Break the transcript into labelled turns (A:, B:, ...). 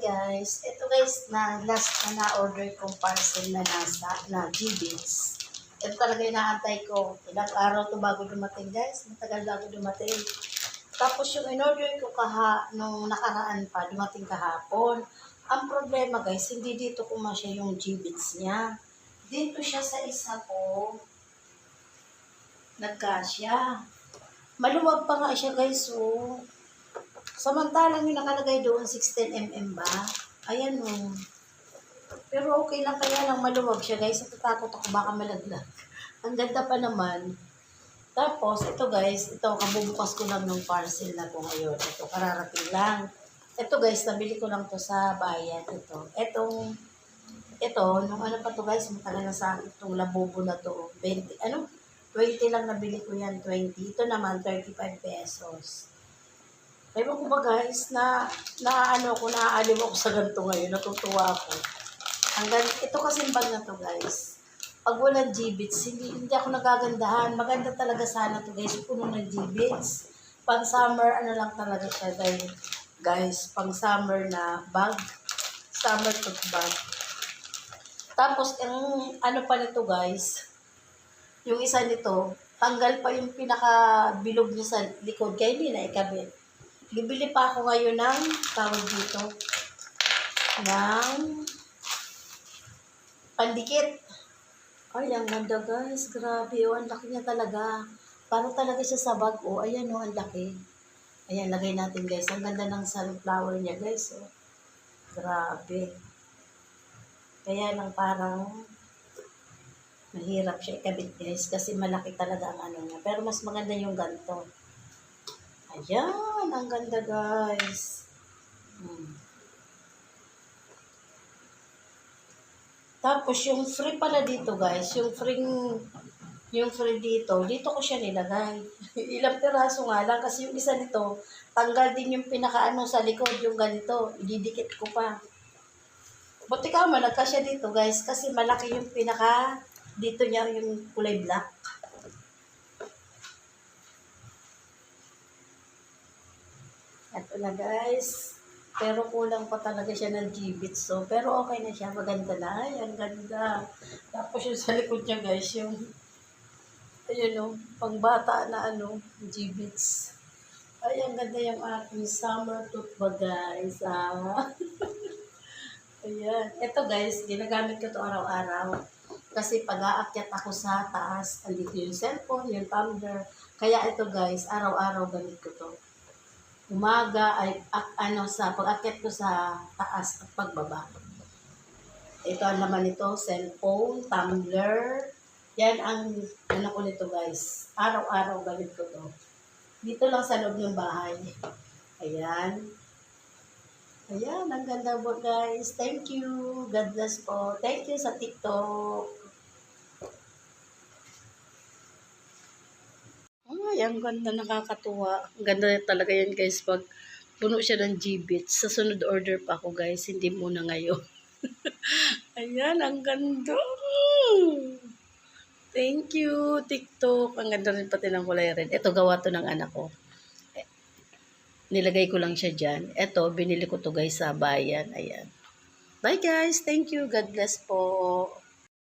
A: guys, ito guys na last na na-order kong parcel na na G-Bits. Ito talaga yung naantay ko. Ilang araw to bago dumating guys, matagal bago dumating. Tapos yung in-order ko nung nakaraan pa, dumating kahapon. Ang problema guys, hindi dito kumasya yung G-Bits niya. Dito siya sa isa ko, nagkasya. Maluwag pa nga siya guys, oh. Samantalang yung nakalagay doon, 16mm ba? Ayan o. Pero okay lang, kaya lang maluwag siya guys. Natatakot ako baka malaglag. Ang ganda pa naman. Tapos, ito guys, ito, kabubukas ko lang ng parcel na to ngayon. Ito, kararating lang. Ito guys, nabili ko lang to sa bayan. Ito, nung ano pa to guys, matagal na sa akin itong labubo na to. 20 lang nabili ko yan, 20. Ito naman, 35 pesos. Ewan ko ba guys, naaaliw ako sa ganito ngayon, natutuwa ako. Ito kasing bag na to guys. Pag walang G-Bits, hindi ako nagagandahan. Maganda talaga sana to guys, puno ng G-Bits. Pang summer, ano lang talaga siya guys, pang summer na bag. Summer tote bag. Tapos, yung ano pa nito guys, yung isa nito, tanggal pa yung pinaka-bilog niya sa likod, kaya hindi na ikabit. Bibili pa ako ngayon ng tawag dito ng pandikit. Ay, ang ganda guys. Grabe, oh, ang laki niya talaga. Parang talaga siya sa bag, oh. Ayan, oh, ang laki. Ayan, lagay natin guys. Ang ganda ng sunflower niya guys, oh. Grabe. Kaya lang parang mahirap siya ikabit guys kasi malaki talaga ang ano niya. Pero mas maganda yung ganito. Ayan, ang ganda guys. Tapos yung free pala dito guys, yung free dito ko siya nilagay. Ilang piraso nga lang kasi yung isa nito, tanggal din yung pinakaano sa likod, yung ganito, ididikit ko pa. Buti ka man, nagkasya dito guys, kasi malaki yung dito niya yung kulay black. Ito na guys. Pero kulang pa talaga siya ng G-Bits. So, pero okay na siya. Maganda na. Ay, ang ganda. Tapos yung sa likod niya guys, yung ayun o, pangbata na G-Bits. Ay, ang ganda yung aking summer tote bag guys. Ayan. Ito guys, ginagamit ko to araw-araw. Kasi pag-aakyat ako sa taas, andito yung cellphone, yung tumbler. Kaya ito guys, araw-araw gamit ko to. Umaga ay sa pag-akyat ko sa taas at pagbaba. Ito ang laman nito, cellphone, tumbler. Yan ang ko nito guys. Araw-araw gamit ko to. Dito lang sa loob ng bahay. Ayan. Ayan, ang ganda po guys. Thank you. God bless po. Thank you sa TikTok. Ay, ang ganda, nakakatuwa. Ang ganda talaga yan guys pag puno siya ng G-Bits. Sa sunod order pa ako guys, hindi muna ngayon. Ayan, ang ganda. Thank you, TikTok. Ang ganda rin pati ng kulay red. Ito, gawa to ng anak ko. Nilagay ko lang siya dyan. Ito, binili ko to guys sa bayan. Ayan. Bye guys. Thank you. God bless po.